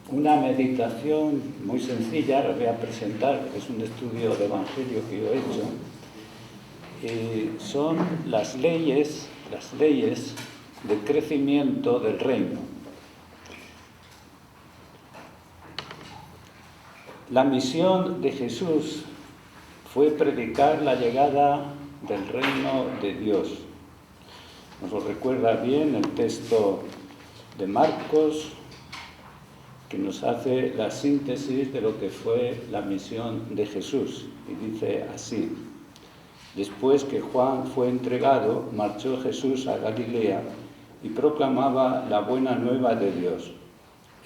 una meditación muy sencilla, la voy a presentar, es un estudio de Evangelio que yo he hecho. Son las leyes de crecimiento del reino. La misión de Jesús fue predicar la llegada del reino de Dios. Nos lo recuerda bien el texto de Marcos, que nos hace la síntesis de lo que fue la misión de Jesús. Y dice así: después que Juan fue entregado, marchó Jesús a Galilea y proclamaba la buena nueva de Dios.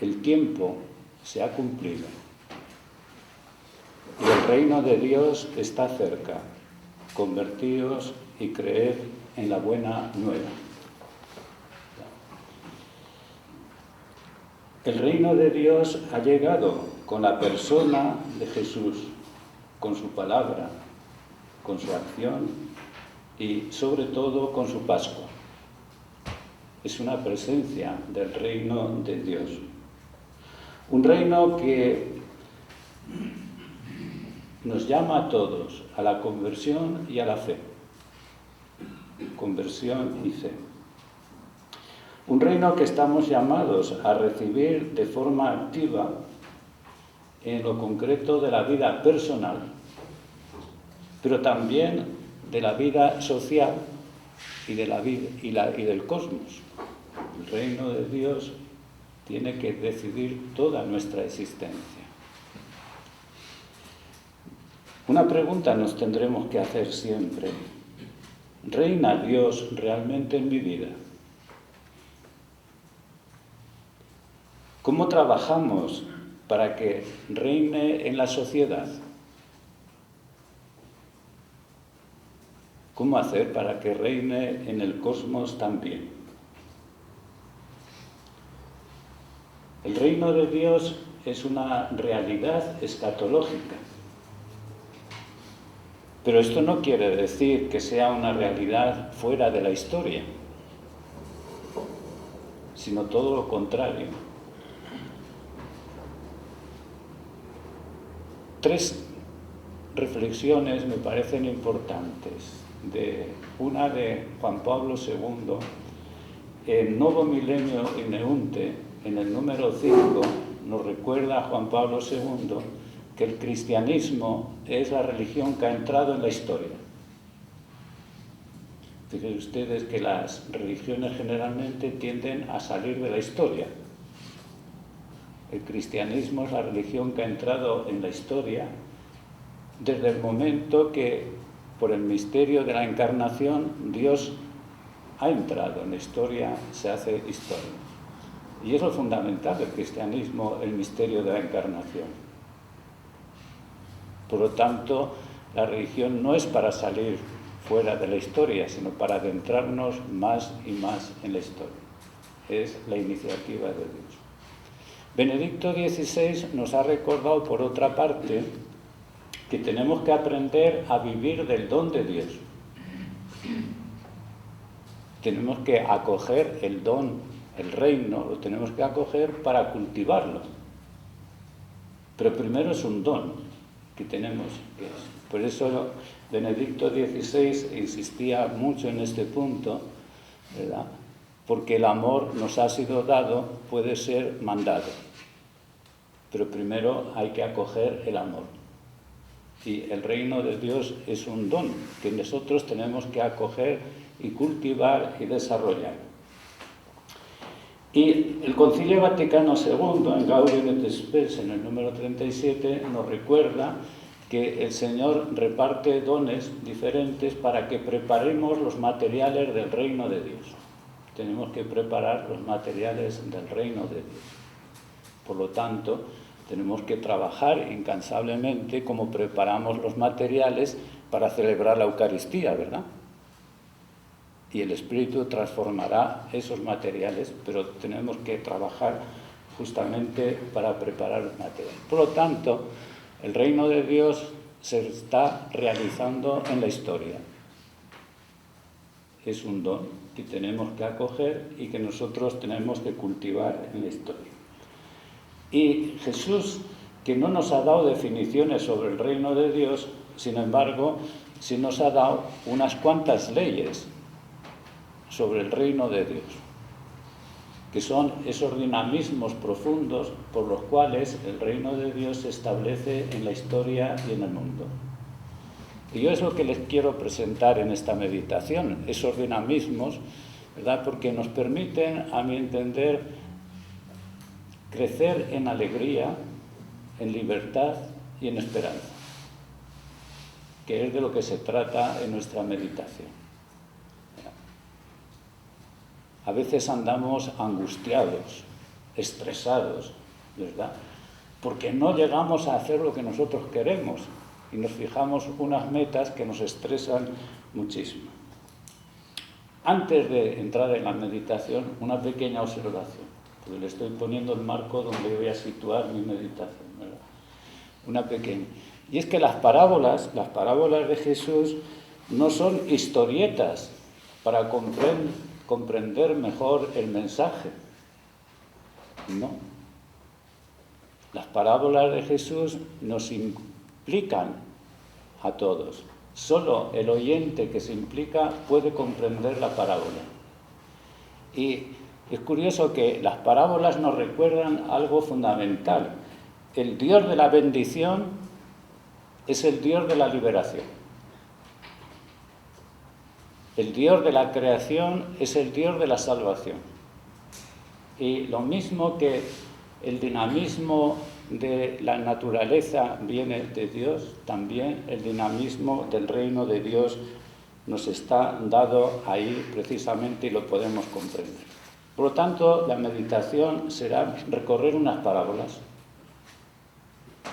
El tiempo se ha cumplido y el reino de Dios está cerca. Convertíos y creed en la buena nueva. El reino de Dios ha llegado con la persona de Jesús, con su palabra, con su acción y sobre todo con su Pascua. Es una presencia del reino de Dios. Un reino que nos llama a todos a la conversión y a la fe. Conversión y fe. Un reino que estamos llamados a recibir de forma activa en lo concreto de la vida personal, pero también de la vida social y de la vida y del cosmos. El reino de Dios tiene que decidir toda nuestra existencia. Una pregunta nos tendremos que hacer siempre: ¿reina Dios realmente en mi vida? ¿Cómo trabajamos para que reine en la sociedad? ¿Cómo hacer para que reine en el cosmos también? El reino de Dios es una realidad escatológica. Pero esto no quiere decir que sea una realidad fuera de la historia, sino todo lo contrario. 3 reflexiones me parecen importantes. Una de Juan Pablo II, en Novo Milenio Ineunte, en el número 5, nos recuerda a Juan Pablo II que el cristianismo es la religión que ha entrado en la historia. Fíjense ustedes que las religiones generalmente tienden a salir de la historia. El cristianismo es la religión que ha entrado en la historia desde el momento que, por el misterio de la encarnación, Dios ha entrado en la historia, se hace historia. Y es lo fundamental del cristianismo, el misterio de la encarnación. Por lo tanto, la religión no es para salir fuera de la historia, sino para adentrarnos más y más en la historia. Es la iniciativa de Dios. Benedicto XVI nos ha recordado, por otra parte, que tenemos que aprender a vivir del don de Dios. Tenemos que acoger el don, el reino, lo tenemos que acoger para cultivarlo. Pero primero es un don que tenemos. Por eso Benedicto XVI insistía mucho en este punto, ¿verdad? Porque el amor nos ha sido dado, puede ser mandado. Pero primero hay que acoger el amor. Y el reino de Dios es un don que nosotros tenemos que acoger y cultivar y desarrollar. Y el Concilio Vaticano II, en Gaudium et Spes, en el número 37, nos recuerda que el Señor reparte dones diferentes para que preparemos los materiales del reino de Dios. Tenemos que preparar los materiales del reino de Dios. Por lo tanto, tenemos que trabajar incansablemente como preparamos los materiales para celebrar la Eucaristía, ¿verdad? Y el Espíritu transformará esos materiales, pero tenemos que trabajar justamente para preparar los materiales. Por lo tanto, el reino de Dios se está realizando en la historia. Es un don que tenemos que acoger y que nosotros tenemos que cultivar en la historia. Y Jesús, que no nos ha dado definiciones sobre el reino de Dios, sin embargo, sí nos ha dado unas cuantas leyes sobre el reino de Dios, que son esos dinamismos profundos por los cuales el reino de Dios se establece en la historia y en el mundo. Y yo es lo que les quiero presentar en esta meditación, esos dinamismos, ¿verdad? Porque nos permiten, a mi entender, crecer en alegría, en libertad y en esperanza, que es de lo que se trata en nuestra meditación. A veces andamos angustiados, estresados, ¿verdad? Porque no llegamos a hacer lo que nosotros queremos y nos fijamos unas metas que nos estresan muchísimo. Antes de entrar en la meditación, una pequeña observación, porque le estoy poniendo el marco donde voy a situar mi meditación, ¿verdad? Una pequeña. Y es que las parábolas de Jesús no son historietas para comprender mejor el mensaje. No. Las parábolas de Jesús nos implican a todos. Solo el oyente que se implica puede comprender la parábola. Y es curioso que las parábolas nos recuerdan algo fundamental. El Dios de la bendición es el Dios de la liberación. El Dios de la creación es el Dios de la salvación. Y lo mismo que el dinamismo de la naturaleza viene de Dios, también el dinamismo del reino de Dios nos está dado ahí precisamente y lo podemos comprender. Por lo tanto, la meditación será recorrer unas parábolas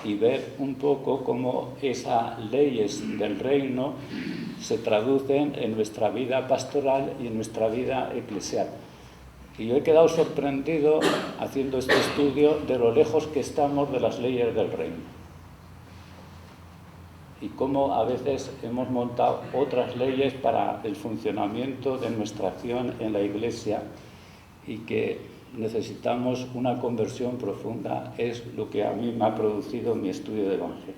y ver un poco cómo esas leyes del reino se traducen en nuestra vida pastoral y en nuestra vida eclesial. Y yo he quedado sorprendido haciendo este estudio de lo lejos que estamos de las leyes del reino. Y cómo a veces hemos montado otras leyes para el funcionamiento de nuestra acción en la Iglesia y que necesitamos una conversión profunda, es lo que a mí me ha producido mi estudio de Evangelio.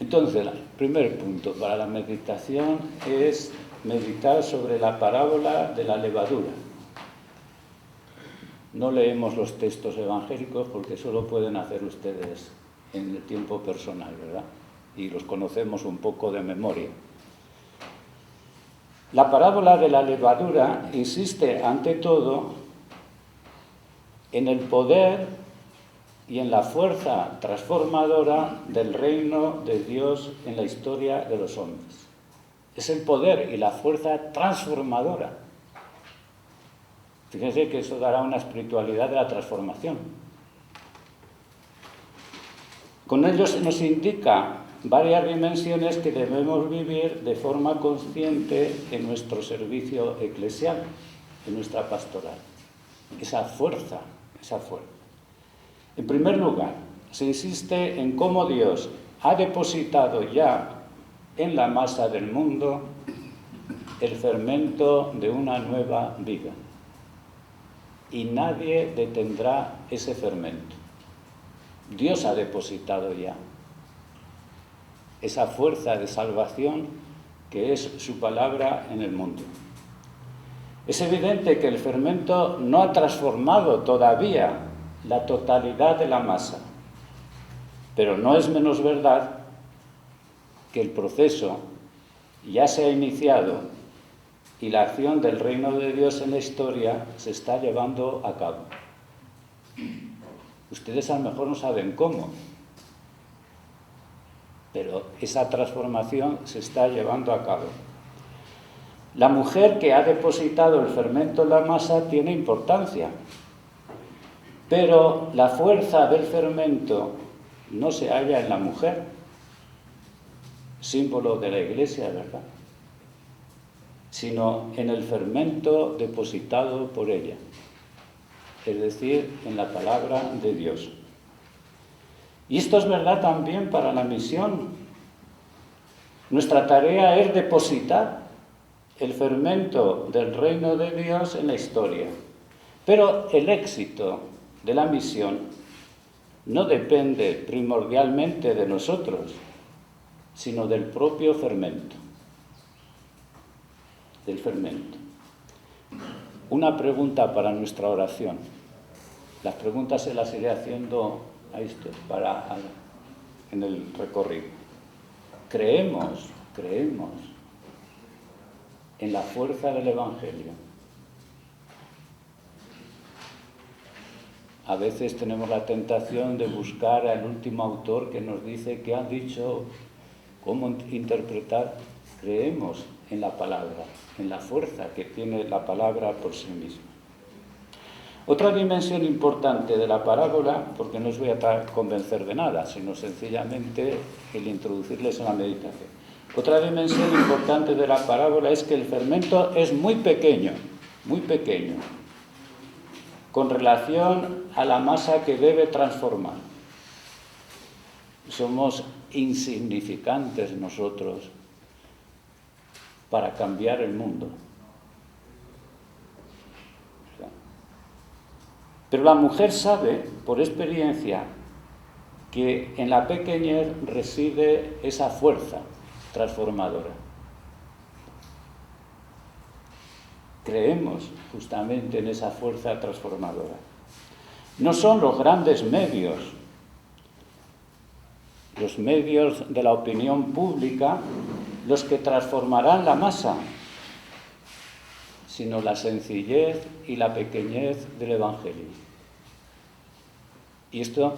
Entonces, el primer punto para la meditación es meditar sobre la parábola de la levadura. No leemos los textos evangélicos porque solo pueden hacer ustedes en el tiempo personal, ¿verdad? Y los conocemos un poco de memoria. La parábola de la levadura insiste, ante todo, en el poder y en la fuerza transformadora del reino de Dios en la historia de los hombres. Es el poder y la fuerza transformadora. Fíjense que eso dará una espiritualidad de la transformación. Con ello se nos indica varias dimensiones que debemos vivir de forma consciente en nuestro servicio eclesial, en nuestra pastoral. Esa fuerza. En primer lugar, se insiste en cómo Dios ha depositado ya en la masa del mundo el fermento de una nueva vida. Y nadie detendrá ese fermento. Dios ha depositado ya esa fuerza de salvación que es su palabra en el mundo. Es evidente que el fermento no ha transformado todavía la totalidad de la masa, pero no es menos verdad que el proceso ya se ha iniciado y la acción del reino de Dios en la historia se está llevando a cabo. Ustedes a lo mejor no saben cómo, pero esa transformación se está llevando a cabo. La mujer que ha depositado el fermento en la masa tiene importancia, pero la fuerza del fermento no se halla en la mujer, símbolo de la Iglesia, ¿verdad?, sino en el fermento depositado por ella, es decir, en la palabra de Dios. Y esto es verdad también para la misión. Nuestra tarea es depositar el fermento del reino de Dios en la historia. Pero el éxito de la misión no depende primordialmente de nosotros, sino del propio fermento. Del fermento. Una pregunta para nuestra oración. Las preguntas se las iré haciendo en el recorrido. Creemos en la fuerza del Evangelio. A veces tenemos la tentación de buscar al último autor que nos dice qué ha dicho, cómo interpretar. Creemos en la palabra, en la fuerza que tiene la palabra por sí misma. Otra dimensión importante de la parábola, porque no os voy a convencer de nada, sino sencillamente el introducirles en la meditación. Otra dimensión importante de la parábola es que el fermento es muy pequeño, con relación a la masa que debe transformar. Somos insignificantes nosotros para cambiar el mundo. Pero la mujer sabe, por experiencia, que en la pequeñez reside esa fuerza transformadora. Creemos justamente en esa fuerza transformadora. No son los grandes medios, los medios de la opinión pública, los que transformarán la masa, sino la sencillez y la pequeñez del Evangelio. Y esto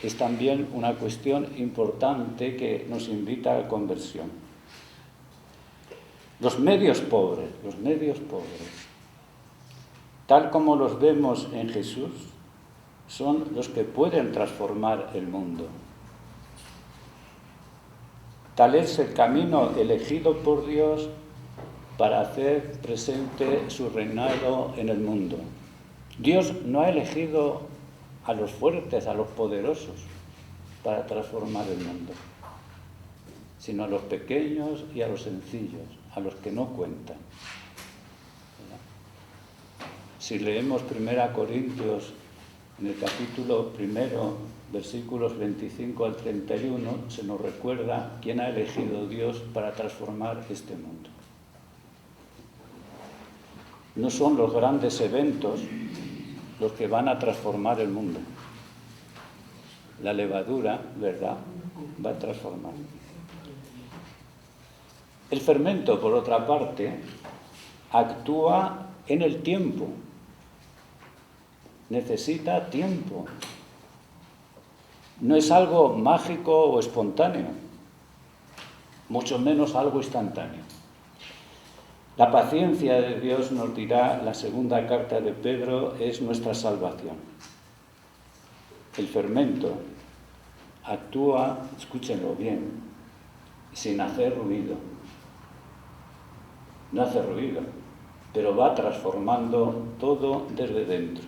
es también una cuestión importante que nos invita a la conversión. Los medios pobres, tal como los vemos en Jesús, son los que pueden transformar el mundo. Tal es el camino elegido por Dios para hacer presente su reinado en el mundo. Dios no ha elegido a los fuertes, a los poderosos, para transformar el mundo, sino a los pequeños y a los sencillos, a los que no cuentan. Si leemos 1 Corintios, en el capítulo 1, versículos 25 al 31, se nos recuerda quién ha elegido Dios para transformar este mundo. No son los grandes eventos los que van a transformar el mundo. La levadura, ¿verdad?, va a transformar. El fermento, por otra parte, actúa en el tiempo. Necesita tiempo. No es algo mágico o espontáneo, mucho menos algo instantáneo. La paciencia de Dios, nos dirá la segunda carta de Pedro, es nuestra salvación. El fermento actúa, escúchenlo bien, sin hacer ruido. No hace ruido, pero va transformando todo desde dentro.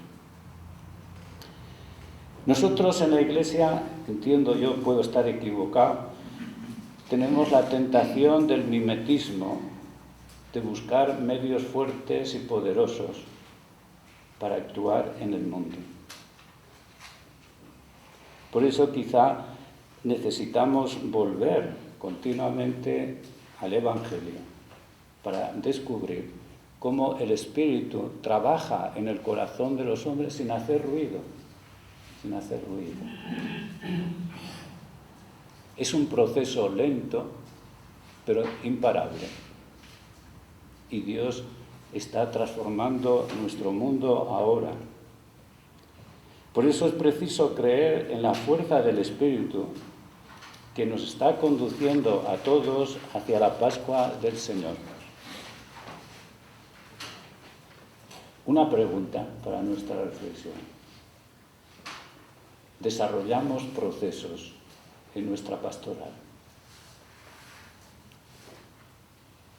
Nosotros en la Iglesia, entiendo yo, puedo estar equivocado, tenemos la tentación del mimetismo, de buscar medios fuertes y poderosos para actuar en el mundo. Por eso quizá necesitamos volver continuamente al Evangelio para descubrir cómo el Espíritu trabaja en el corazón de los hombres sin hacer ruido. Es un proceso lento, pero imparable. Y Dios está transformando nuestro mundo ahora. Por eso es preciso creer en la fuerza del Espíritu que nos está conduciendo a todos hacia la Pascua del Señor. Una pregunta para nuestra reflexión. ¿Desarrollamos procesos en nuestra pastoral?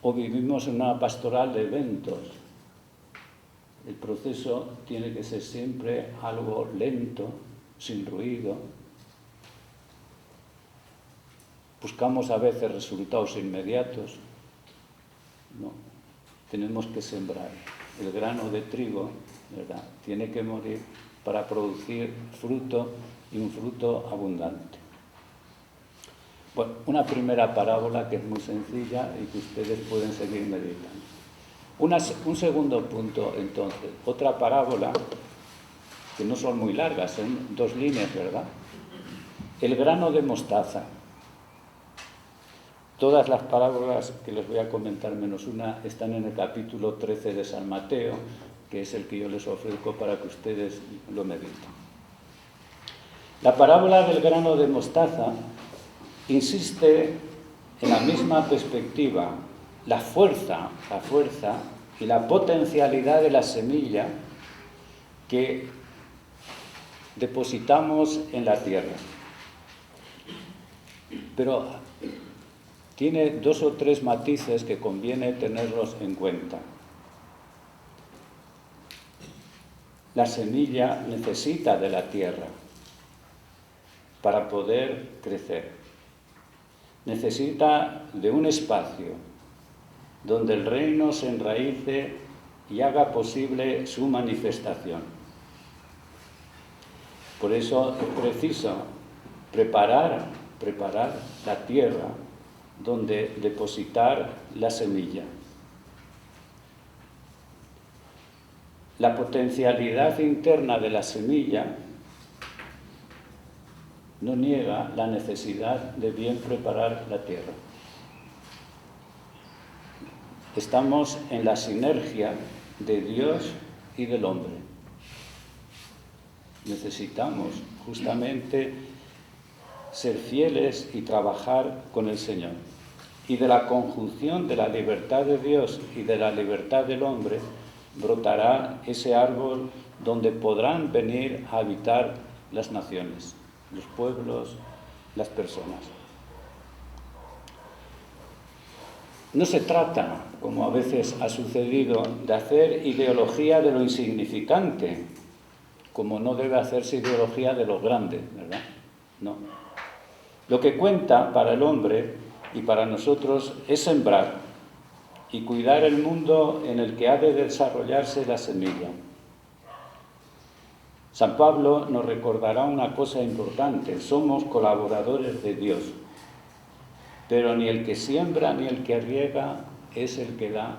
¿O vivimos en una pastoral de eventos? El proceso tiene que ser siempre algo lento, sin ruido. Buscamos a veces resultados inmediatos. No, tenemos que sembrar el grano de trigo ¿verdad? Tiene que morir para producir fruto y un fruto abundante. Bueno, una primera parábola que es muy sencilla y que ustedes pueden seguir meditando. Un segundo punto, entonces, otra parábola, que no son muy largas, son 2 líneas, ¿verdad? El grano de mostaza. Todas las parábolas que les voy a comentar, menos una, están en el capítulo 13 de San Mateo, que es el que yo les ofrezco para que ustedes lo mediten. La parábola del grano de mostaza insiste en la misma perspectiva, la fuerza y la potencialidad de la semilla que depositamos en la tierra. Pero tiene 2 o 3 matices que conviene tenerlos en cuenta. La semilla necesita de la tierra para poder crecer. Necesita de un espacio donde el reino se enraíce y haga posible su manifestación. Por eso es preciso preparar la tierra donde depositar la semilla. La potencialidad interna de la semilla no niega la necesidad de bien preparar la tierra. Estamos en la sinergia de Dios y del hombre. Necesitamos justamente ser fieles y trabajar con el Señor. Y de la conjunción de la libertad de Dios y de la libertad del hombre brotará ese árbol donde podrán venir a habitar las naciones, los pueblos, las personas. No se trata, como a veces ha sucedido, de hacer ideología de lo insignificante, como no debe hacerse ideología de lo grande, ¿verdad? No. Lo que cuenta para el hombre y para nosotros es sembrar y cuidar el mundo en el que ha de desarrollarse la semilla. San Pablo nos recordará una cosa importante: somos colaboradores de Dios, pero ni el que siembra ni el que riega es el que da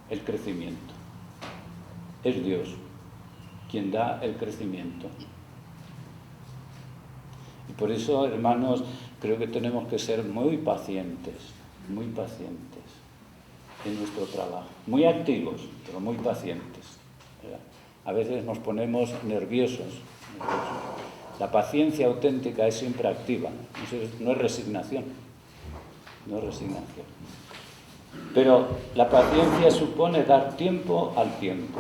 el crecimiento. Es Dios quien da el crecimiento. Y por eso, hermanos, creo que tenemos que ser muy pacientes en nuestro trabajo. Muy activos, pero muy pacientes, ¿verdad? A veces nos ponemos nerviosos. La paciencia auténtica es siempre activa, no es resignación. Pero la paciencia supone dar tiempo al tiempo.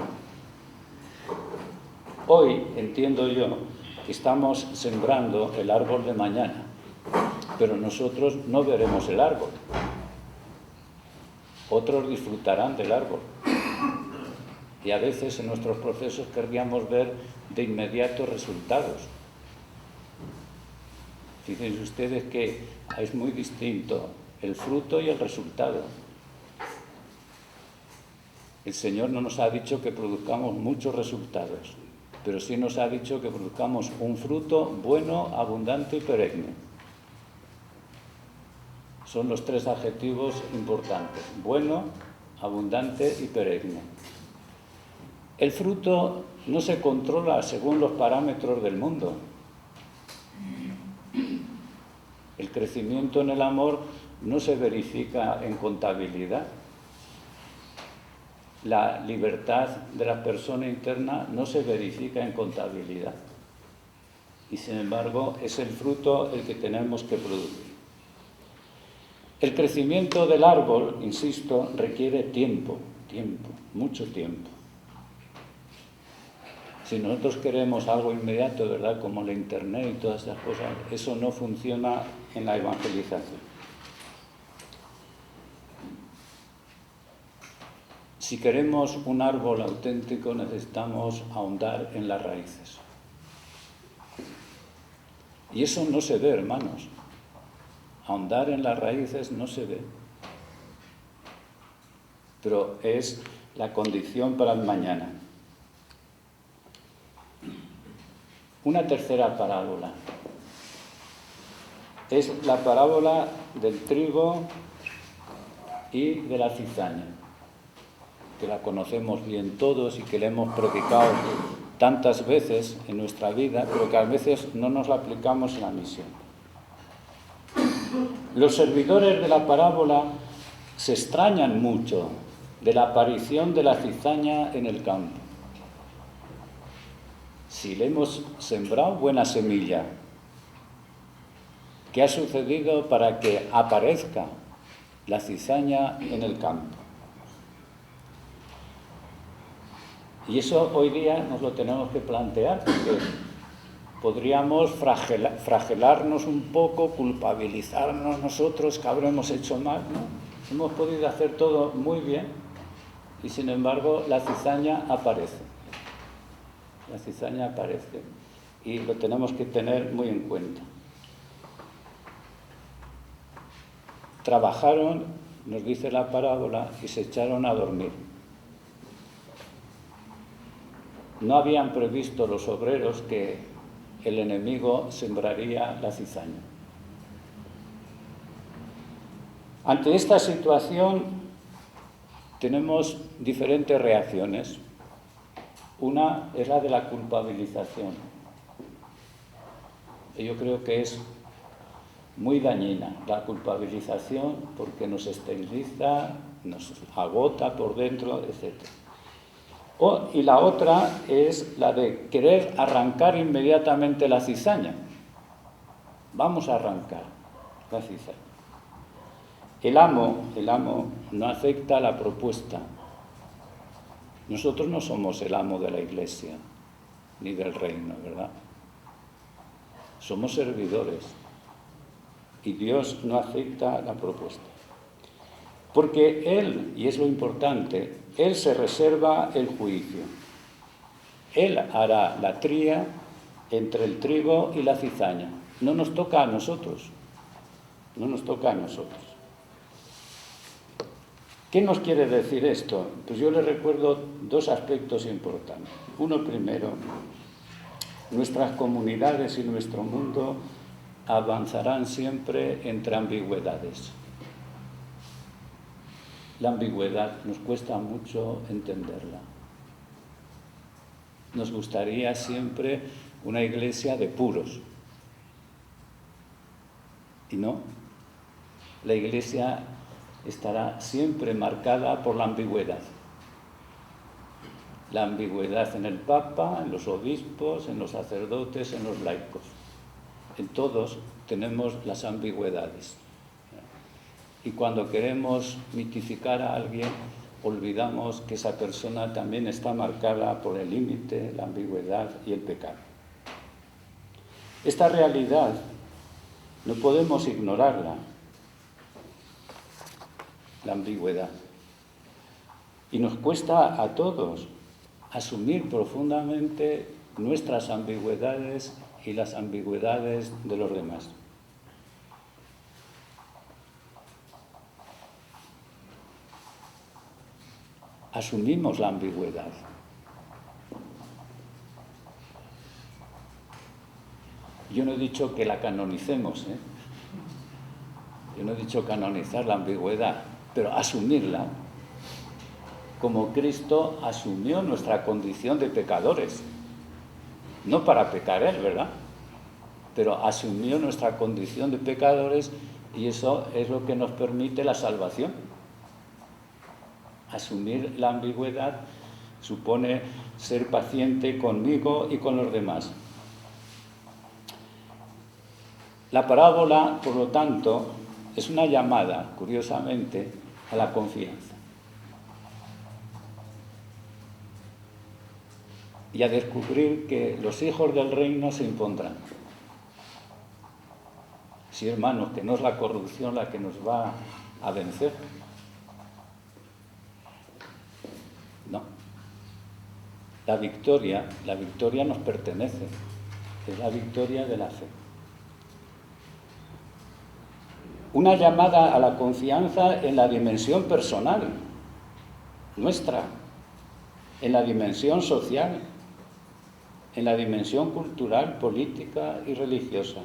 Hoy entiendo yo que estamos sembrando el árbol de mañana, pero nosotros no veremos el árbol. Otros disfrutarán del árbol. Y a veces en nuestros procesos querríamos ver de inmediato resultados. Fíjense ustedes que es muy distinto el fruto y el resultado. El Señor no nos ha dicho que produzcamos muchos resultados, pero sí nos ha dicho que produzcamos un fruto bueno, abundante y perenne. Son los 3 adjetivos importantes: bueno, abundante y perenne. El fruto no se controla según los parámetros del mundo. El crecimiento en el amor no se verifica en contabilidad. La libertad de la persona interna no se verifica en contabilidad. Y sin embargo, es el fruto el que tenemos que producir. El crecimiento del árbol, insisto, requiere tiempo, mucho tiempo. Si nosotros queremos algo inmediato, ¿verdad?, como la internet y todas esas cosas, eso no funciona en la evangelización. Si queremos un árbol auténtico, necesitamos ahondar en las raíces. Y eso no se ve, hermanos. Ahondar en las raíces no se ve. Pero es la condición para el mañana. una tercera parábola. Es la parábola del trigo y de la cizaña, que la conocemos bien todos y que la hemos predicado tantas veces en nuestra vida, pero que a veces no nos la aplicamos en la misión. Los servidores de la parábola se extrañan mucho de la aparición de la cizaña en el campo. Si le hemos sembrado buena semilla, ¿qué ha sucedido para que aparezca la cizaña en el campo? Y eso hoy día nos lo tenemos que plantear, porque podríamos fragelarnos un poco, culpabilizarnos nosotros que habremos hecho mal, ¿no? Hemos podido hacer todo muy bien y sin embargo la cizaña aparece. La cizaña aparece y lo tenemos que tener muy en cuenta. Trabajaron, nos dice la parábola, y se echaron a dormir. No habían previsto los obreros que el enemigo sembraría la cizaña. Ante esta situación tenemos diferentes reacciones. Una es la de la culpabilización. Yo creo que es muy dañina la culpabilización porque nos esteriliza, nos agota por dentro, etc. Y la otra es la de querer arrancar inmediatamente la cizaña. Vamos a arrancar la cizaña. El amo no acepta la propuesta. Nosotros no somos el amo de la Iglesia ni del reino, ¿verdad? Somos servidores y Dios no acepta la propuesta. Porque Él, y es lo importante, Él se reserva el juicio. Él hará la tría entre el trigo y la cizaña. No nos toca a nosotros. No nos toca a nosotros. ¿Qué nos quiere decir esto? Pues yo le recuerdo dos aspectos importantes. Uno primero, nuestras comunidades y nuestro mundo avanzarán siempre entre ambigüedades. La ambigüedad nos cuesta mucho entenderla. Nos gustaría siempre una iglesia de puros. Y no, la iglesia estará siempre marcada por la ambigüedad. La ambigüedad en el Papa, en los obispos, en los sacerdotes, en los laicos. En todos tenemos las ambigüedades. Y cuando queremos mitificar a alguien, olvidamos que esa persona también está marcada por el límite, la ambigüedad y el pecado. Esta realidad no podemos ignorarla, la ambigüedad. Y nos cuesta a todos asumir profundamente nuestras ambigüedades y las ambigüedades de los demás. Asumimos la ambigüedad. Yo no he dicho que la canonicemos, Yo no he dicho canonizar la ambigüedad, pero asumirla, como Cristo asumió nuestra condición de pecadores. No para pecar Él, ¿verdad? Pero asumió nuestra condición de pecadores y eso es lo que nos permite la salvación. Asumir la ambigüedad supone ser paciente conmigo y con los demás. La parábola, por lo tanto, es una llamada, curiosamente, a la confianza. Y a descubrir que los hijos del reino se impondrán. Sí, hermanos, que no es la corrupción la que nos va a vencer. No. La victoria nos pertenece. Es la victoria de la fe. Una llamada a la confianza en la dimensión personal, nuestra, en la dimensión social, en la dimensión cultural, política y religiosa.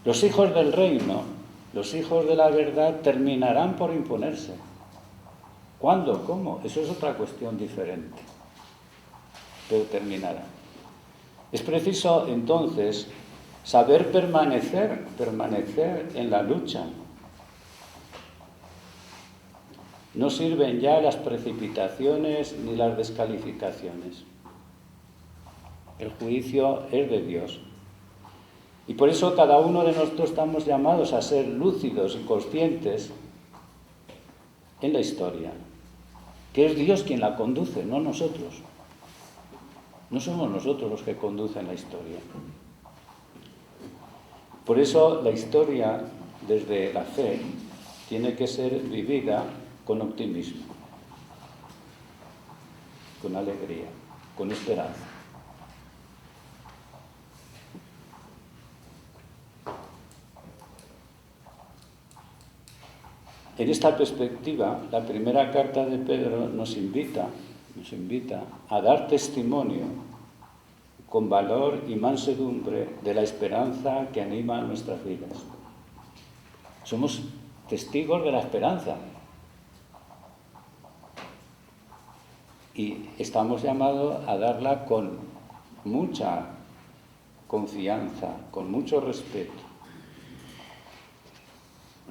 Los hijos del reino, los hijos de la verdad, terminarán por imponerse. ¿Cuándo? ¿Cómo? Eso es otra cuestión diferente, pero terminarán. Es preciso, entonces, saber permanecer en la lucha. No sirven ya las precipitaciones ni las descalificaciones. El juicio es de Dios. Y por eso cada uno de nosotros estamos llamados a ser lúcidos y conscientes en la historia, que es Dios quien la conduce, no nosotros. No somos nosotros los que conducen la historia. Por eso la historia, desde la fe, tiene que ser vivida con optimismo, con alegría, con esperanza. En esta perspectiva, la primera carta de Pedro nos invita a dar testimonio con valor y mansedumbre de la esperanza que anima nuestras vidas. Somos testigos de la esperanza y estamos llamados a darla con mucha confianza, con mucho respeto.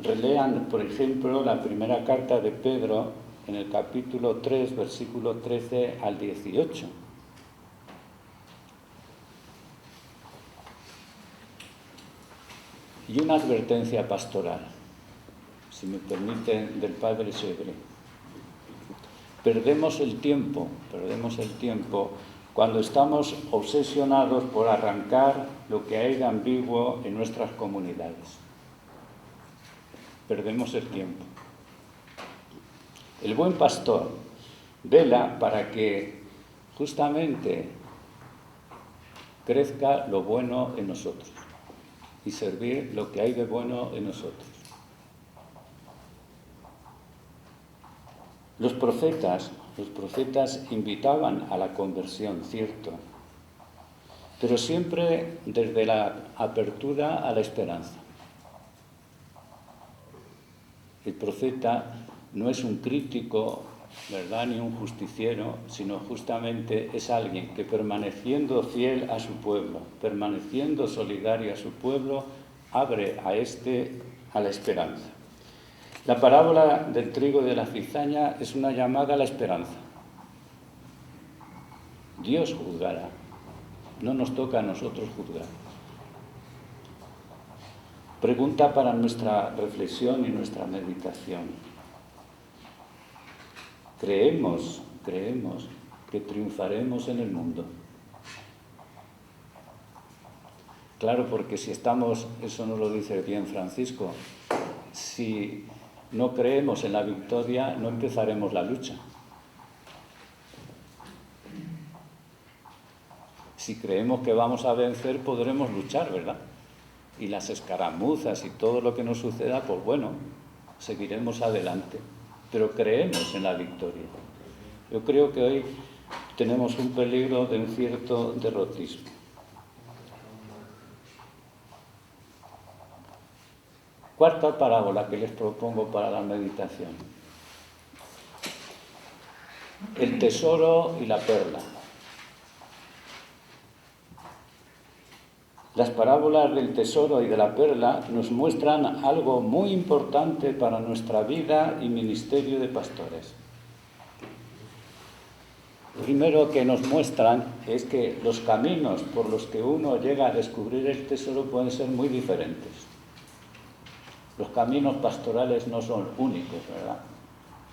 Relean, por ejemplo, la primera carta de Pedro en el capítulo 3, versículo 13 al 18. Y una advertencia pastoral, si me permiten, del padre Segre. Perdemos el tiempo cuando estamos obsesionados por arrancar lo que hay de ambiguo en nuestras comunidades. Perdemos el tiempo. El buen pastor vela para que justamente crezca lo bueno en nosotros y servir lo que hay de bueno en nosotros. Los profetas invitaban a la conversión, cierto, pero siempre desde la apertura a la esperanza. El profeta no es un crítico, ¿verdad?, ni un justiciero, sino justamente es alguien que, permaneciendo fiel a su pueblo, permaneciendo solidario a su pueblo, abre a la esperanza. La parábola del trigo y de la cizaña es una llamada a la esperanza. Dios juzgará, no nos toca a nosotros juzgar. Pregunta para nuestra reflexión y nuestra meditación. ¿Creemos que triunfaremos en el mundo? Claro, porque si estamos, eso nos lo dice bien Francisco, si no creemos en la victoria, no empezaremos la lucha. Si creemos que vamos a vencer, podremos luchar, ¿verdad? Y las escaramuzas y todo lo que nos suceda, pues bueno, seguiremos adelante. Pero creemos en la victoria. Yo creo que hoy tenemos un peligro de un cierto derrotismo. Cuarta parábola que les propongo para la meditación. El tesoro y la perla. Las parábolas del tesoro y de la perla nos muestran algo muy importante para nuestra vida y ministerio de pastores. Lo primero que nos muestran es que los caminos por los que uno llega a descubrir el tesoro pueden ser muy diferentes. Los caminos pastorales no son únicos, ¿verdad?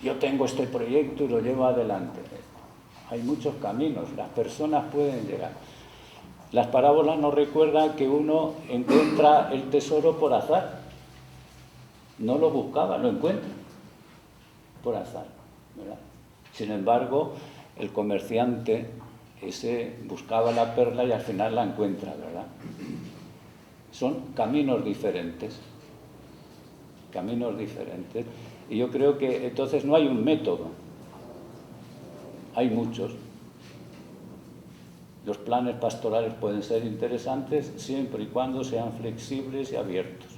Yo tengo este proyecto y lo llevo adelante. Hay muchos caminos, las personas pueden llegar. Las parábolas nos recuerdan que uno encuentra el tesoro por azar. No lo buscaba, lo encuentra por azar, ¿verdad? Sin embargo, el comerciante ese buscaba la perla y al final la encuentra, ¿verdad? Son caminos diferentes. Y yo creo que entonces no hay un método, hay muchos. Los planes pastorales pueden ser interesantes siempre y cuando sean flexibles y abiertos,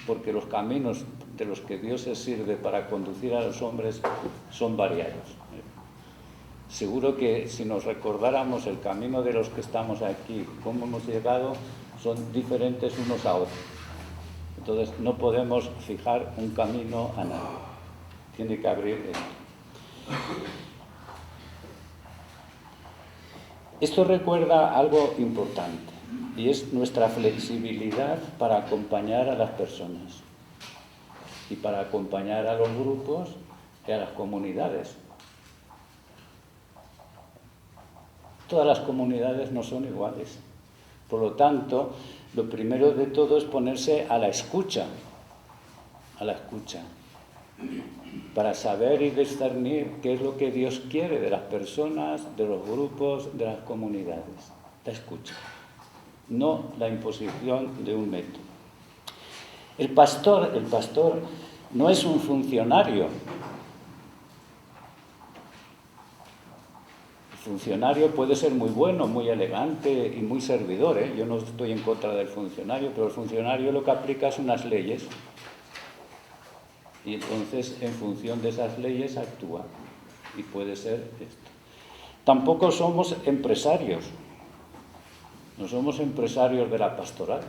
porque los caminos de los que Dios se sirve para conducir a los hombres son variados. Seguro que si nos recordáramos el camino de los que estamos aquí, cómo hemos llegado, son diferentes unos a otros. Entonces no podemos fijar un camino a nadie. Tiene que abrir esto. Esto recuerda algo importante, y es nuestra flexibilidad para acompañar a las personas y para acompañar a los grupos y a las comunidades. Todas las comunidades no son iguales. Por lo tanto, lo primero de todo es ponerse a la escucha, para saber y discernir qué es lo que Dios quiere de las personas, de los grupos, de las comunidades. La escucha, no la imposición de un método. El pastor no es un funcionario. El funcionario puede ser muy bueno, muy elegante y muy servidor, ¿eh? Yo no estoy en contra del funcionario, pero el funcionario lo que aplica es unas leyes. Y entonces, en función de esas leyes, actúa. Y puede ser esto. Tampoco somos empresarios. No somos empresarios de la pastoral.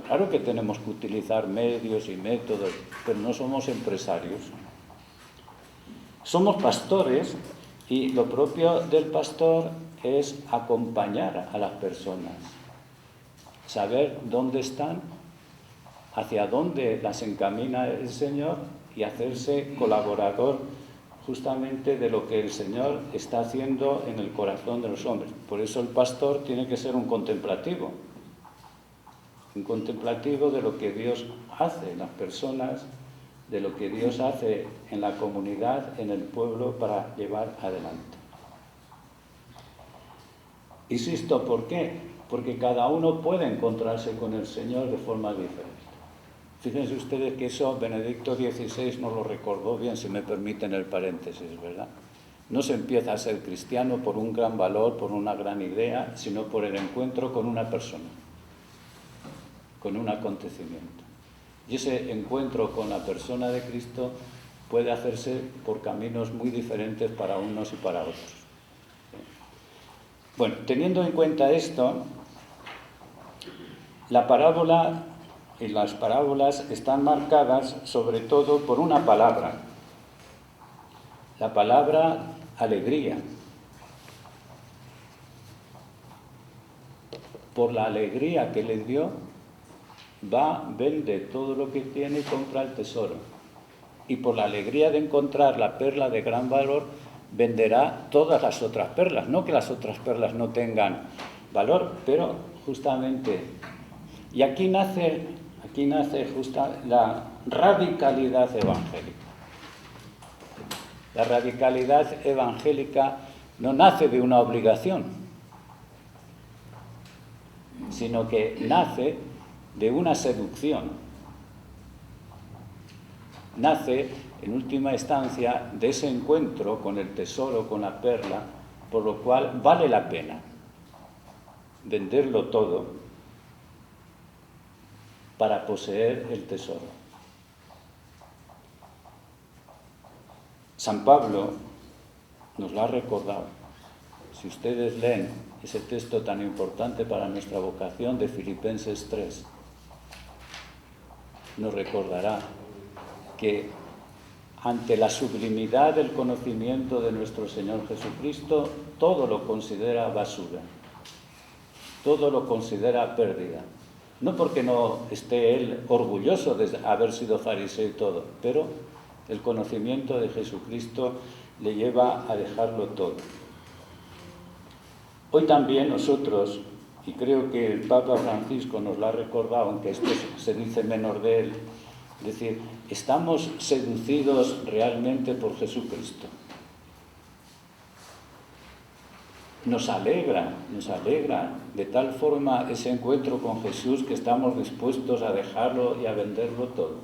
Claro que tenemos que utilizar medios y métodos, pero no somos empresarios. Somos pastores y lo propio del pastor es acompañar a las personas, saber dónde están, hacia dónde las encamina el Señor y hacerse colaborador justamente de lo que el Señor está haciendo en el corazón de los hombres. Por eso el pastor tiene que ser un contemplativo de lo que Dios hace en las personas, de lo que Dios hace en la comunidad, en el pueblo, para llevar adelante. Insisto, ¿por qué? Porque cada uno puede encontrarse con el Señor de forma diferente. Fíjense ustedes que eso Benedicto XVI nos lo recordó bien, si me permiten el paréntesis, ¿verdad? No se empieza a ser cristiano por un gran valor, por una gran idea, sino por el encuentro con una persona, con un acontecimiento. Y ese encuentro con la persona de Cristo puede hacerse por caminos muy diferentes para unos y para otros. Bueno, teniendo en cuenta esto, la parábola y las parábolas están marcadas sobre todo por una palabra, la palabra alegría. Por la alegría que le dio, vende todo lo que tiene y compra el tesoro. Y por la alegría de encontrar la perla de gran valor, venderá todas las otras perlas. No que las otras perlas no tengan valor, pero justamente... Y aquí nace justa la radicalidad evangélica. La radicalidad evangélica no nace de una obligación, sino que nace de una seducción. Nace, en última instancia, de ese encuentro con el tesoro, con la perla, por lo cual vale la pena venderlo todo para poseer el tesoro. San Pablo nos lo ha recordado. Si ustedes leen ese texto tan importante para nuestra vocación de Filipenses 3, nos recordará que ante la sublimidad del conocimiento de nuestro Señor Jesucristo, todo lo considera basura, todo lo considera pérdida. No porque no esté él orgulloso de haber sido fariseo y todo, pero el conocimiento de Jesucristo le lleva a dejarlo todo. Hoy también nosotros, y creo que el Papa Francisco nos lo ha recordado, aunque esto se dice menos de él, es decir, estamos seducidos realmente por Jesucristo. Nos alegra de tal forma ese encuentro con Jesús que estamos dispuestos a dejarlo y a venderlo todo.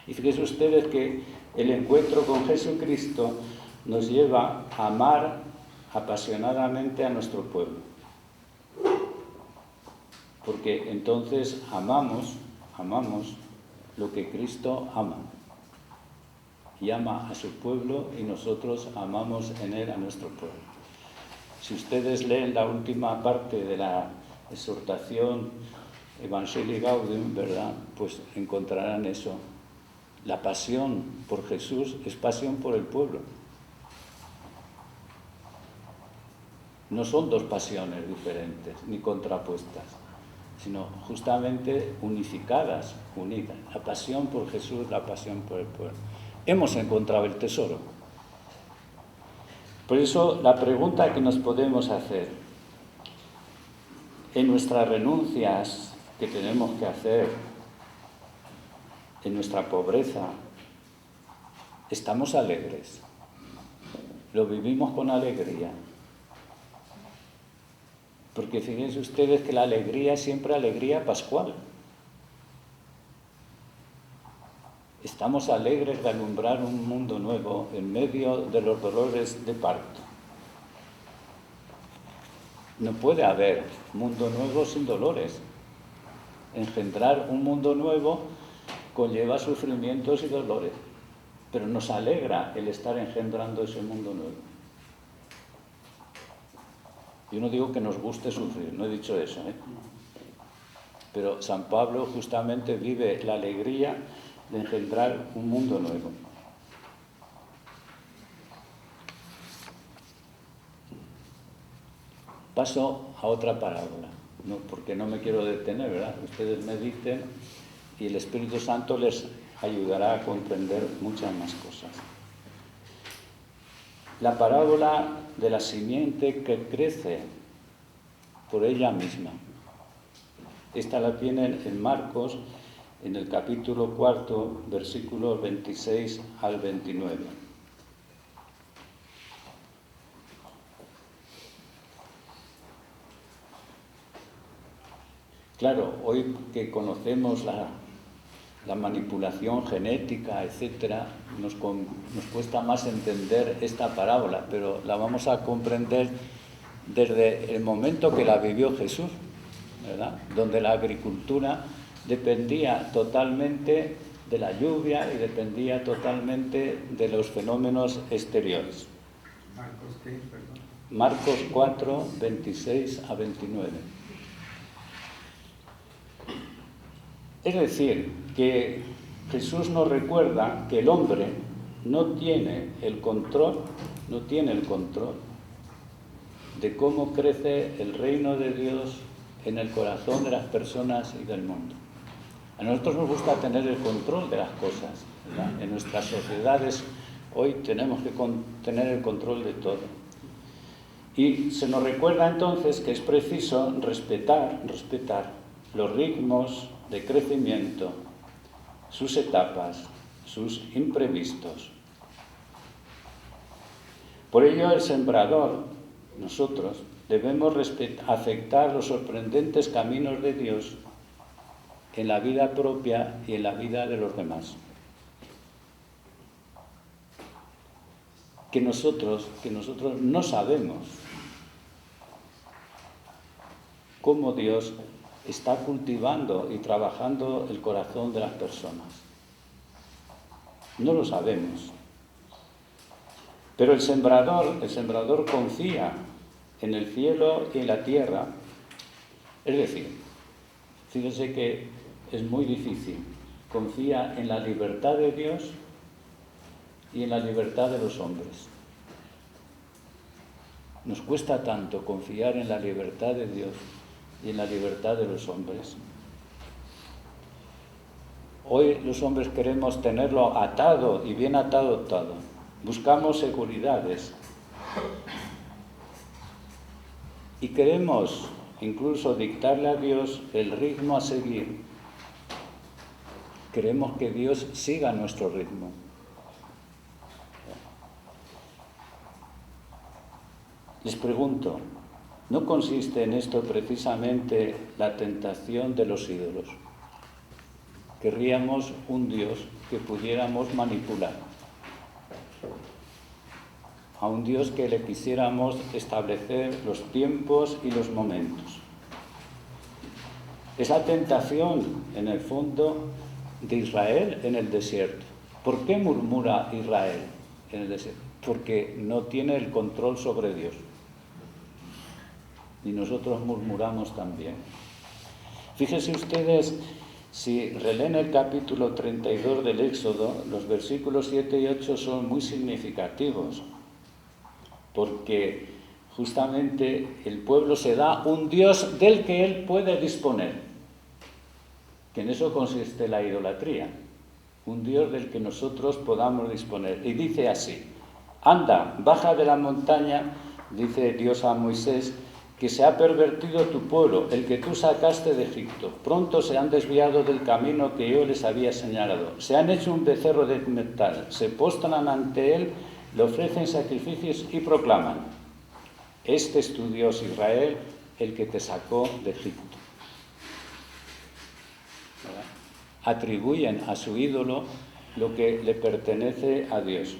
Y fíjense ustedes que el encuentro con Jesucristo nos lleva a amar apasionadamente a nuestro pueblo. Porque entonces amamos lo que Cristo ama. Y ama a su pueblo y nosotros amamos en él a nuestro pueblo. Si ustedes leen la última parte de la exhortación Evangelii Gaudium, ¿verdad? Pues encontrarán eso. La pasión por Jesús es pasión por el pueblo. No son dos pasiones diferentes ni contrapuestas, sino justamente unificadas, unidas. La pasión por Jesús, la pasión por el pueblo. Hemos encontrado el tesoro. Por eso la pregunta que nos podemos hacer en nuestras renuncias que tenemos que hacer, en nuestra pobreza, ¿estamos alegres? ¿Lo vivimos con alegría? Porque fíjense ustedes que la alegría es siempre alegría pascual. Estamos alegres de alumbrar un mundo nuevo en medio de los dolores de parto. No puede haber mundo nuevo sin dolores. Engendrar un mundo nuevo conlleva sufrimientos y dolores, pero nos alegra el estar engendrando ese mundo nuevo. Yo no digo que nos guste sufrir, no he dicho eso, pero San Pablo justamente vive la alegría de engendrar un mundo nuevo. Paso a otra parábola, ¿no? Porque no me quiero detener, ¿verdad? Ustedes mediten y el Espíritu Santo les ayudará a comprender muchas más cosas. La parábola de la simiente que crece por ella misma. Esta la tienen en Marcos, en el capítulo 4, versículos 26 al 29. Claro, hoy que conocemos la manipulación genética, etcétera, nos cuesta más entender esta parábola, pero la vamos a comprender desde el momento que la vivió Jesús, ¿verdad? Donde la agricultura dependía totalmente de la lluvia y dependía totalmente de los fenómenos exteriores. ¿Marcos qué? Perdón. Marcos 4, 26 a 29. Es decir, que Jesús nos recuerda que el hombre no tiene el control de cómo crece el reino de Dios en el corazón de las personas y del mundo. A nosotros nos gusta tener el control de las cosas, ¿verdad? En nuestras sociedades hoy tenemos que tener el control de todo. Y se nos recuerda entonces que es preciso respetar los ritmos de crecimiento, sus etapas, sus imprevistos. Por ello el sembrador, nosotros, debemos aceptar los sorprendentes caminos de Dios en la vida propia y en la vida de los demás. Que nosotros no sabemos cómo Dios está cultivando y trabajando el corazón de las personas. No lo sabemos. Pero el sembrador confía en el cielo y en la tierra. Es decir, fíjense que es muy difícil. Confía en la libertad de Dios y en la libertad de los hombres. Nos cuesta tanto confiar en la libertad de Dios y en la libertad de los hombres. Hoy los hombres queremos tenerlo atado y bien atado todo. Buscamos seguridades. Y queremos incluso dictarle a Dios el ritmo a seguir. Queremos que Dios siga nuestro ritmo. Les pregunto, ¿no consiste en esto precisamente la tentación de los ídolos? Querríamos un Dios que pudiéramos manipular. a un Dios que le quisiéramos establecer los tiempos y los momentos. Es la tentación, en el fondo, de Israel en el desierto. ¿Por qué murmura Israel en el desierto? Porque no tiene el control sobre Dios. Y nosotros murmuramos también. Fíjense ustedes, si releen el capítulo 32 del Éxodo, los versículos 7 y 8 son muy significativos, porque justamente el pueblo se da un Dios del que él puede disponer, que en eso consiste la idolatría, un Dios del que nosotros podamos disponer. Y dice así: anda, baja de la montaña, dice Dios a Moisés, que se ha pervertido tu pueblo, el que tú sacaste de Egipto. Pronto se han desviado del camino que yo les había señalado. Se han hecho un becerro de metal, se postran ante él, le ofrecen sacrificios y proclaman: este es tu Dios Israel, el que te sacó de Egipto. ¿Verdad? Atribuyen a su ídolo lo que le pertenece a Dios.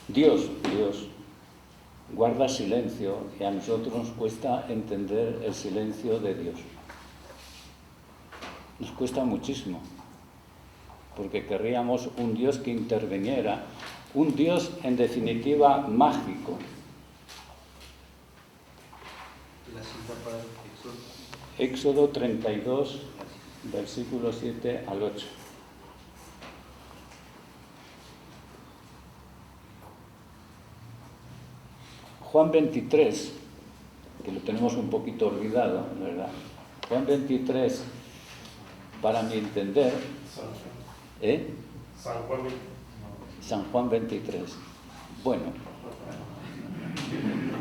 Dios guarda silencio, y a nosotros nos cuesta entender el silencio de Dios. Nos cuesta muchísimo, porque querríamos un Dios que interviniera, un Dios en definitiva mágico. La cita para Éxodo 32, versículos 7 al 8. Juan 23, que lo tenemos un poquito olvidado, ¿verdad? Juan 23, para mi entender, San Juan 23. Bueno,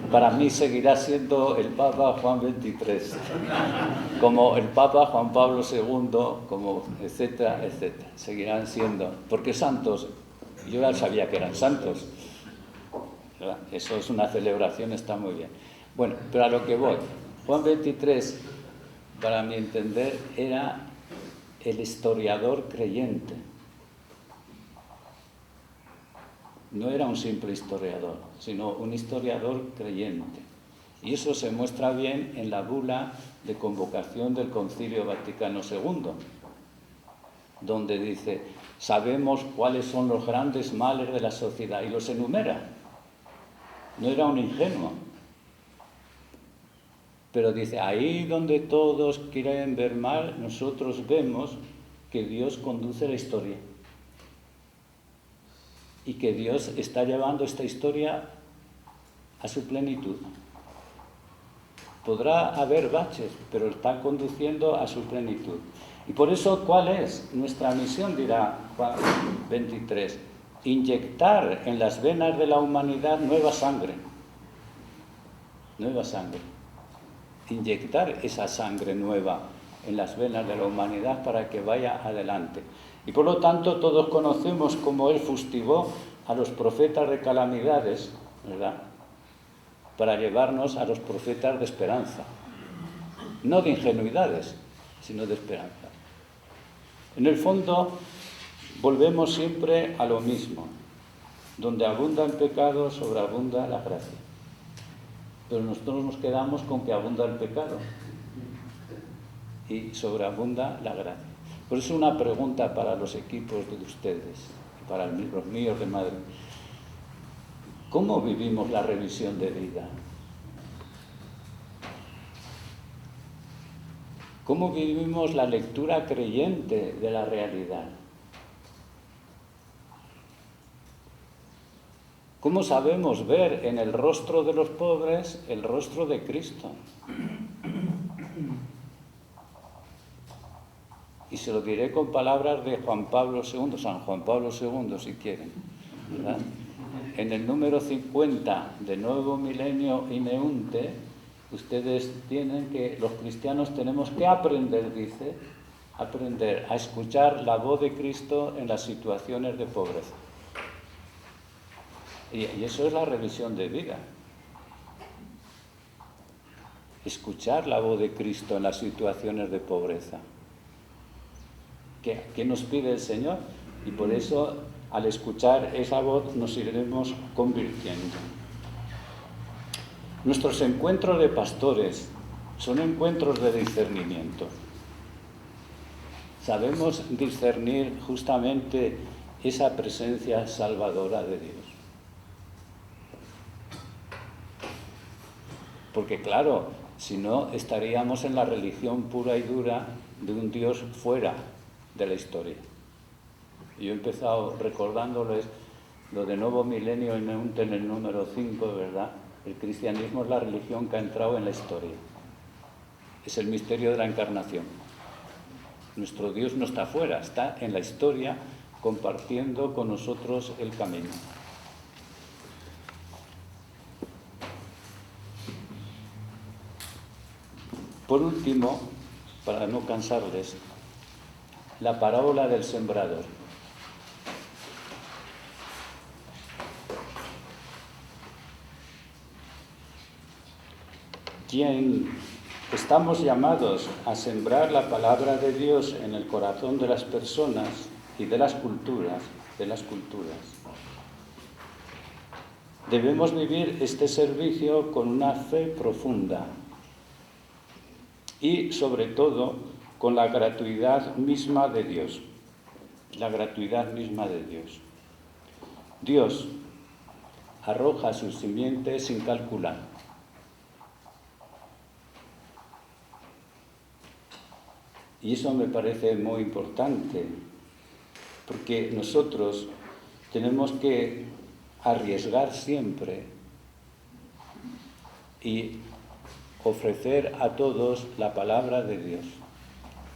para mí seguirá siendo el Papa Juan 23, como el Papa Juan Pablo II, como etcétera, etcétera. Seguirán siendo, porque santos, yo ya sabía que eran santos. Eso es una celebración, está muy bien. Bueno, pero a lo que voy. Juan 23, para mi entender, era el historiador creyente. No era un simple historiador, sino un historiador creyente. Y eso se muestra bien en la bula de convocación del Concilio Vaticano II, donde dice: sabemos cuáles son los grandes males de la sociedad, y los enumera. No era un ingenuo, pero dice: ahí donde todos quieren ver mal, nosotros vemos que Dios conduce la historia y que Dios está llevando esta historia a su plenitud. Podrá haber baches, pero está conduciendo a su plenitud. Y por eso, ¿cuál es nuestra misión? Dirá Juan 23. Inyectar en las venas de la humanidad nueva sangre. Nueva sangre. Inyectar esa sangre nueva en las venas de la humanidad para que vaya adelante. Y por lo tanto todos conocemos cómo él fustigó a los profetas de calamidades, ¿verdad?, para llevarnos a los profetas de esperanza. No de ingenuidades, sino de esperanza. En el fondo, volvemos siempre a lo mismo. Donde abunda el pecado, sobreabunda la gracia. Pero nosotros nos quedamos con que abunda el pecado y sobreabunda la gracia. Por eso una pregunta para los equipos de ustedes, para los míos de Madrid. ¿Cómo vivimos la revisión de vida? ¿Cómo vivimos la lectura creyente de la realidad? ¿Cómo sabemos ver en el rostro de los pobres el rostro de Cristo? Y se lo diré con palabras de Juan Pablo II, San Juan Pablo II, si quieren, ¿verdad? En el número 50 de Nuevo Milenio Ineunte, ustedes tienen que, los cristianos tenemos que aprender, dice, aprender a escuchar la voz de Cristo en las situaciones de pobreza. Y eso es la revisión de vida. Escuchar la voz de Cristo en las situaciones de pobreza. ¿Qué nos pide el Señor? Y por eso al escuchar esa voz nos iremos convirtiendo. Nuestros encuentros de pastores son encuentros de discernimiento. Sabemos discernir justamente esa presencia salvadora de Dios. Porque claro, si no estaríamos en la religión pura y dura de un Dios fuera de la historia. Yo he empezado recordándoles lo de Nuevo Milenio en el número 5, ¿verdad? El cristianismo es la religión que ha entrado en la historia. Es el misterio de la encarnación. Nuestro Dios no está fuera, está en la historia compartiendo con nosotros el camino. Por último, para no cansarles, la parábola del sembrador. Quien estamos llamados a sembrar la palabra de Dios en el corazón de las personas y de las culturas, debemos vivir este servicio con una fe profunda y, sobre todo, con la gratuidad misma de Dios. La gratuidad misma de Dios. Dios arroja sus simientes sin calcular. Y eso me parece muy importante, porque nosotros tenemos que arriesgar siempre y ofrecer a todos la palabra de Dios,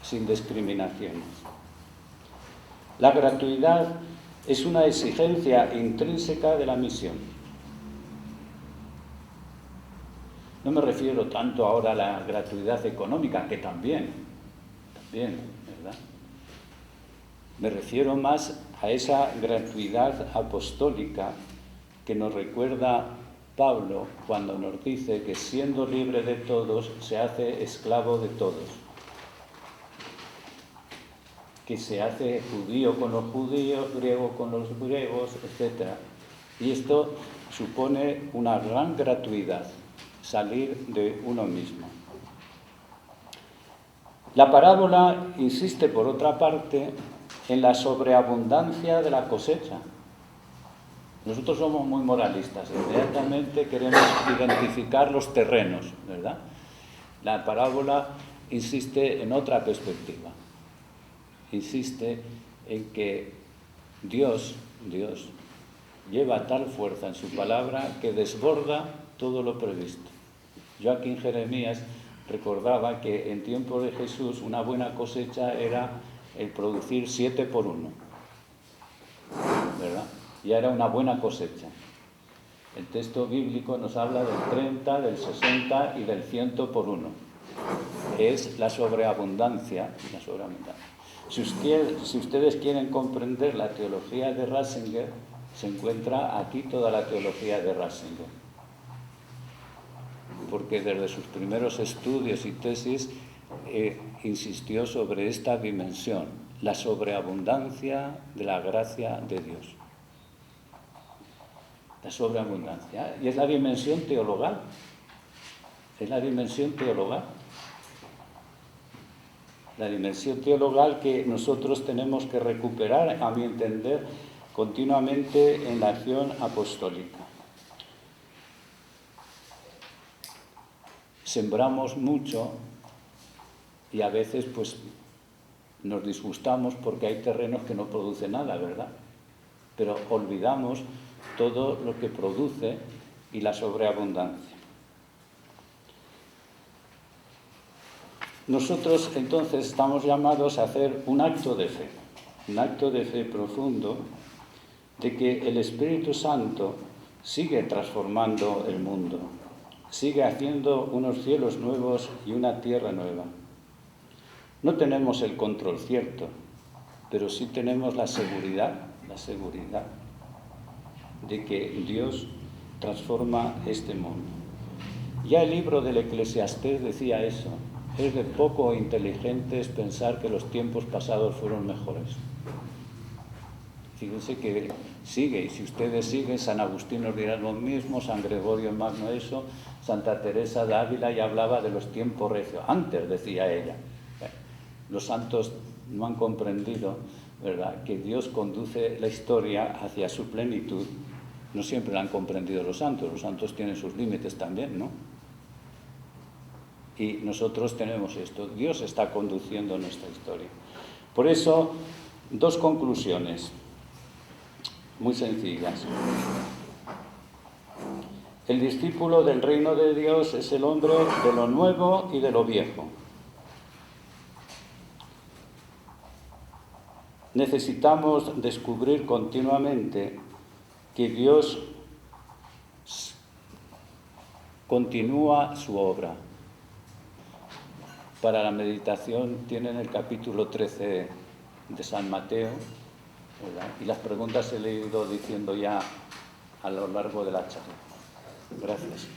sin discriminaciones. La gratuidad es una exigencia intrínseca de la misión. No me refiero tanto ahora a la gratuidad económica, que también, ¿verdad? Me refiero más a esa gratuidad apostólica que nos recuerda Pablo cuando nos dice que siendo libre de todos se hace esclavo de todos, que se hace judío con los judíos, griego con los griegos, etc. Y esto supone una gran gratuidad, salir de uno mismo. La parábola insiste, por otra parte, en la sobreabundancia de la cosecha. Nosotros somos muy moralistas, inmediatamente queremos identificar los terrenos, ¿verdad? La parábola insiste en otra perspectiva. Insiste en que Dios lleva tal fuerza en su palabra que desborda todo lo previsto. Yo aquí en Jeremías recordaba que en tiempo de Jesús una buena cosecha era el producir 7 por 1, ¿verdad? Ya era una buena cosecha. El texto bíblico nos habla del 30, del 60 y del 100 por 1. Es la sobreabundancia. Si ustedes quieren comprender la teología de Ratzinger, se encuentra aquí toda la teología de Ratzinger. Porque desde sus primeros estudios y tesis insistió sobre esta dimensión, la sobreabundancia de la gracia de Dios. La sobreabundancia. Y es la dimensión teologal. Es la dimensión teologal. La dimensión teologal que nosotros tenemos que recuperar, a mi entender, continuamente en la acción apostólica. Sembramos mucho y a veces pues nos disgustamos porque hay terrenos que no producen nada, ¿verdad? Pero olvidamos todo lo que produce y la sobreabundancia. Nosotros entonces estamos llamados a hacer un acto de fe profundo de que el Espíritu Santo sigue transformando el mundo, sigue haciendo unos cielos nuevos y una tierra nueva. No tenemos el control cierto, pero sí tenemos la seguridad de que Dios transforma este mundo. Ya el libro del Eclesiastés decía eso. Es de poco inteligentes pensar que los tiempos pasados fueron mejores. Fíjense que sigue, y si ustedes siguen, San Agustín nos dirá lo mismo, San Gregorio Magno eso, Santa Teresa de Ávila ya hablaba de los tiempos recios. Antes, decía ella. Los santos no han comprendido, ¿verdad?, que Dios conduce la historia hacia su plenitud. No siempre la han comprendido los santos tienen sus límites también, ¿no? Y nosotros tenemos esto, Dios está conduciendo nuestra historia. Por eso, dos conclusiones muy sencillas. El discípulo del reino de Dios es el hombre de lo nuevo y de lo viejo. Necesitamos descubrir continuamente que Dios continúa su obra. Para la meditación tienen el capítulo 13 de San Mateo, ¿verdad? Y las preguntas he ido diciendo ya a lo largo de la charla. Gracias.